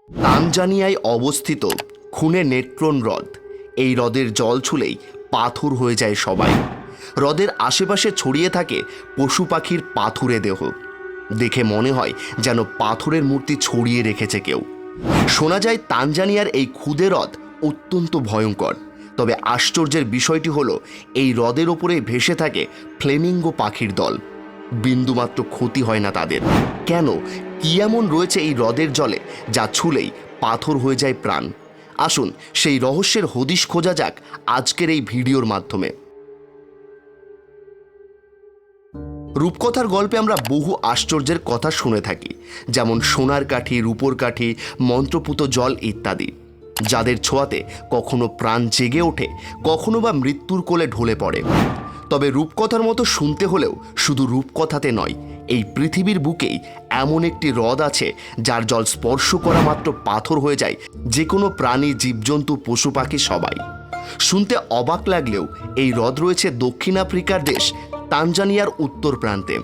তানজানিয়ায় অবস্থিত খুনে নেট্রন হ্রদ। এই হ্রদের জল ছুলেই পাথর হয়ে যায় সবাই। হ্রদের আশেপাশে ছড়িয়ে থাকে পশু পাখির পাথুরে দেহ। দেখে মনে হয় যেন পাথরের মূর্তি ছড়িয়ে রেখেছে কেউ। শোনা যায় তানজানিয়ার এই ক্ষুদে হ্রদ অত্যন্ত ভয়ঙ্কর। তবে আশ্চর্যের বিষয়টি হলো এই হ্রদের ওপরে ভেসে থাকে ফ্লেমিঙ্গো পাখির দল। বিন্দুমাত্র ক্ষতি হয় না তাদের। কেন, কি এমন রয়েছে এই হ্রদের জলে যা ছুলেই পাথর হয়ে যায় প্রাণ? আসুন সেই রহস্যের হদিশ খোঁজা যাক আজকের এই ভিডিওর মাধ্যমে। রূপকথার গল্পে আমরা বহু আশ্চর্যের কথা শুনে থাকি, যেমন সোনার কাঠি, রূপোর কাঠি, মন্ত্রপুত জল ইত্যাদি, যাদের ছোঁয়াতে কখনো প্রাণ জেগে ওঠে, কখনো বা মৃত্যুর কোলে ঢলে পড়ে। তবে রূপকথার মতো শুনতে হলেও শুধু রূপকথাতে নয়, এই পৃথিবীর বুকেই এমন একটি হ্রদ আছে যার জল স্পর্শ করা মাত্র পাথর হয়ে যায় যে কোনো প্রাণী, জীবজন্তু, পশু পাখি সবাই। শুনতে অবাক লাগলেও এই হ্রদ রয়েছে দক্ষিণ আফ্রিকার দেশ তানজানিয়ার উত্তর প্রান্তে।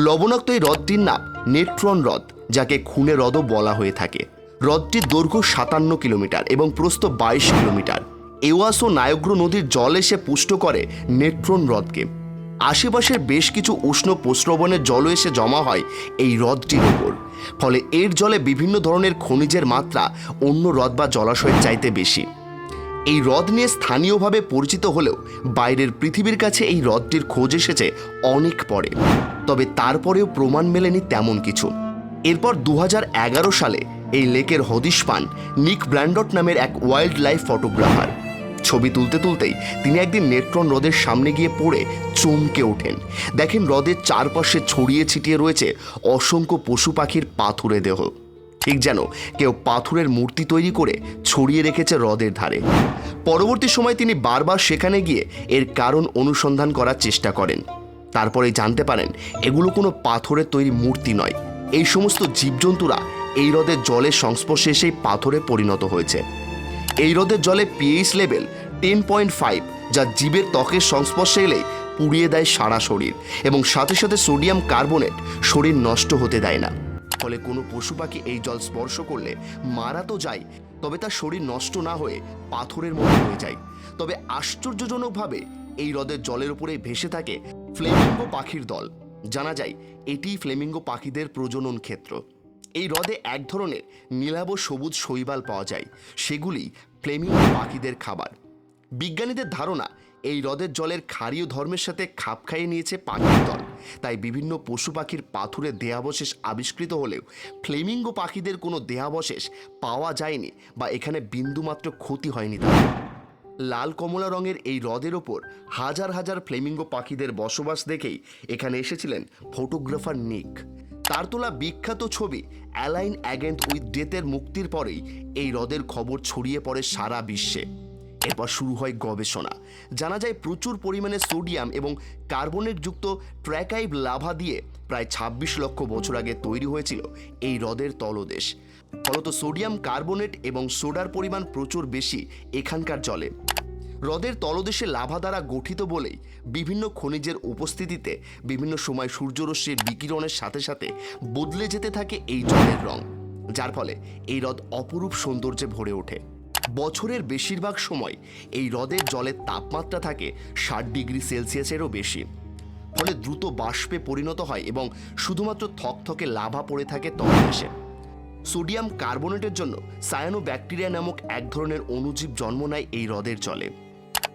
লবণাক্ত এই হ্রদটির নাম নেট্রন হ্রদ, যাকে খুনে হ্রদও বলা হয়ে থাকে। হ্রদটির দৈর্ঘ্য 57 কিলোমিটার এবং প্রস্থ 22 কিলোমিটার। এওয়াস ও নায়াগ্রা নদীর জল এসে পুষ্ট করে নেট্রন হ্রদকে। আশেপাশের বেশ কিছু উষ্ণ প্রস্রবণের জলও এসে জমা হয় এই হ্রদটির ওপর। ফলে এর জলে বিভিন্ন ধরনের খনিজের মাত্রা অন্য হ্রদ বা জলাশয়ের চাইতে বেশি। এই হ্রদ নিয়ে স্থানীয়ভাবে পরিচিত হলেও বাইরের পৃথিবীর কাছে এই হ্রদটির খোঁজ এসেছে অনেক পরে। তবে তারপরেও প্রমাণ মেলেনি তেমন কিছু। এরপর 2011 সালে এই লেকের হদিশ পান নিক ব্র্যান্ডট নামের এক ওয়াইল্ড লাইফ ফটোগ্রাফার। ছবি তুলতে তুলতেই তিনি একদিন নেট্রন হ্রদের সামনে গিয়ে পড়ে চমকে ওঠেন। দেখেন হ্রদের চারপাশে ছড়িয়ে ছিটিয়ে রয়েছে অসংখ্য পশু পাখির পাথুরে দেহ, ঠিক যেন কেউ পাথরের মূর্তি তৈরি করে ছড়িয়ে রেখেছে হ্রদের ধারে। পরবর্তী সময় তিনি বারবার সেখানে গিয়ে এর কারণ অনুসন্ধান করার চেষ্টা করেন। তারপরে জানতে পারেন এগুলো কোনো পাথরের তৈরি মূর্তি নয়। এই সমস্ত জীবজন্তুরা এই হ্রদের জলের সংস্পর্শে এসেই পাথরে পরিণত হয়েছে। এই হ্রদের জলে পিএইচ লেভেল 10.5, যা জীবের ত্বকের সংস্পর্শে এলেই পুড়িয়ে দেয় সারা শরীর, এবং সাথে সাথে সোডিয়াম কার্বনেট শরীর নষ্ট হতে দেয় না। ফলে কোনো পশু পাখি এই জল স্পর্শ করলে মারা তো যায়, তবে তার শরীর নষ্ট না হয়ে পাথরের মতো হয়ে যায়। তবে আশ্চর্যজনকভাবে এই হ্রদের জলের উপরে ভেসে থাকে ফ্লেমিঙ্গো পাখির দল। জানা যায় এটিই ফ্লেমিঙ্গো পাখিদের প্রজনন ক্ষেত্র। এই হ্রদে এক ধরনের নীলাভ সবুজ শৈবাল পাওয়া যায়, সেগুলি ফ্লেমিঙ্গো পাখিদের খাবার। বিজ্ঞানীদের ধারণা এই হ্রদের জলের ক্ষারীয় ধর্মের সাথে খাপ খাইয়ে নিয়েছে পাখির দল। তাই বিভিন্ন পশু পাখির পাথুরে দেহাবশেষ আবিষ্কৃত হলেও ফ্লেমিঙ্গো পাখিদের কোনো দেহাবশেষ পাওয়া যায়নি বা এখানে বিন্দুমাত্র ক্ষতি হয়নি তাদের। লাল কমলা রঙের এই হ্রদের ওপর হাজার হাজার ফ্লেমিঙ্গো পাখিদের বসবাস দেখেই এখানে এসেছিলেন ফটোগ্রাফার নিক। তার তোলা বিখ্যাত ছবি অ্যালাইন অ্যাগেন্ট উইথ ডেথের মুক্তির পরেই এই হ্রদের খবর ছড়িয়ে পড়ে সারা বিশ্বে। এরপর শুরু হয় গবেষণা। জানা যায় প্রচুর পরিমাণে সোডিয়াম এবং কার্বনেট যুক্ত ট্র্যাকাইভ লাভা দিয়ে প্রায় 26 লক্ষ বছর আগে তৈরি হয়েছিল এই হ্রদের তলদেশ। ফলত সোডিয়াম কার্বনেট এবং সোডার পরিমাণ প্রচুর বেশি এখানকার জলে। হ্রদের তলদেশে লাভা দ্বারা গঠিত বলেই বিভিন্ন খনিজের উপস্থিতিতে বিভিন্ন সময় সূর্যরশ্মির বিকিরণের সাথে সাথে বদলে যেতে থাকে এই জলের রং, যার ফলে এই হ্রদ অপরূপ সৌন্দর্যে ভরে ওঠে। বছরের বেশিরভাগ সময় এই হ্রদের জলের তাপমাত্রা থাকে 60 ডিগ্রি সেলসিয়াসেরও বেশি। ফলে দ্রুত বাষ্পে পরিণত হয় এবং শুধুমাত্র থকথকে লাভা পড়ে থাকে তলদেশে। সোডিয়াম কার্বনেটের জন্য সায়ানোব্যাকটেরিয়া নামক এক ধরনের অণুজীব জন্ম নেয় এই হ্রদের জলে।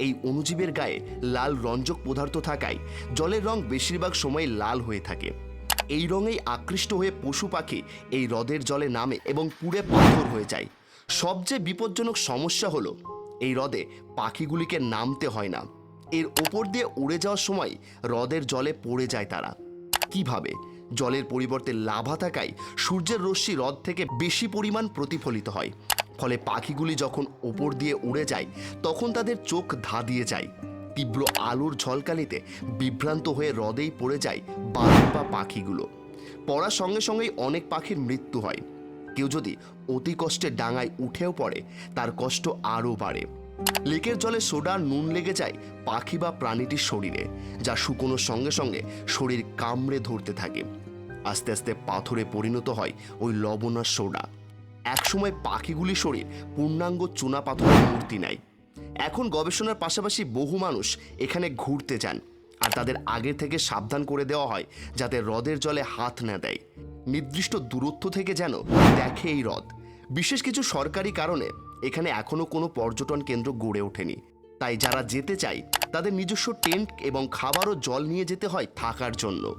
এই অণুজীবের গায়ে লাল রঞ্জক পদার্থ থাকায় জলের রং বেশিরভাগ সময় লাল হয়ে থাকে। এই রঙেই আকৃষ্ট হয়ে পশু পাখি এই হ্রদের জলে নামে এবং পুড়ে পাথর হয়ে যায়। সবচেয়ে বিপজ্জনক সমস্যা হলো এই হ্রদে পাখিগুলিকে নামতে হয় না। এর ওপর দিয়ে উড়ে যাওয়ার সময় হ্রদের জলে পড়ে যায় তারা। কিভাবে? জলের পরিবর্তে লাভা থাকায় সূর্যের রশ্মি হ্রদ থেকে বেশি পরিমাণ প্রতিফলিত হয়। ফলে পাখিগুলি যখন ওপর দিয়ে উড়ে যায় তখন তাদের চোখ ধাঁধিয়ে যায়। তীব্র আলোর ঝলকানিতে বিভ্রান্ত হয়ে হ্রদেই পড়ে যায় বালক বা পাখিগুলো। পড়ার সঙ্গে সঙ্গেই অনেক পাখির মৃত্যু হয়। কেউ যদি অতি কষ্টে ডাঙায় উঠেও পড়ে তার কষ্ট আরও বাড়ে। লেকের জলে সোডা নুন লেগে যায় পাখি বা প্রাণীটির শরীরে, যা শুকোনোর সঙ্গে সঙ্গে শরীর কামড়ে ধরতে থাকে। আস্তে আস্তে পাথরে পরিণত হয় ওই লবণ আর সোডা। একসময় পাখিগুলি শরীর পূর্ণাঙ্গ চুনাপাথরের মূর্তি নেয়। এখন গবেষণার পাশাপাশি বহু মানুষ এখানে ঘুরতে যান, আর তাদের আগে থেকে সাবধান করে দেওয়া হয় যাতে হ্রদের জলে হাত না দেয়। নির্দিষ্ট দূরত্ব থেকে যেন দেখে এই হ্রদ। বিশেষ কিছু সরকারি কারণে এখানে এখনও কোনো পর্যটন কেন্দ্র গড়ে ওঠেনি, তাই যারা যেতে চায় তাদের নিজস্ব টেন্ট এবং খাবার ও জল নিয়ে যেতে হয় থাকার জন্য।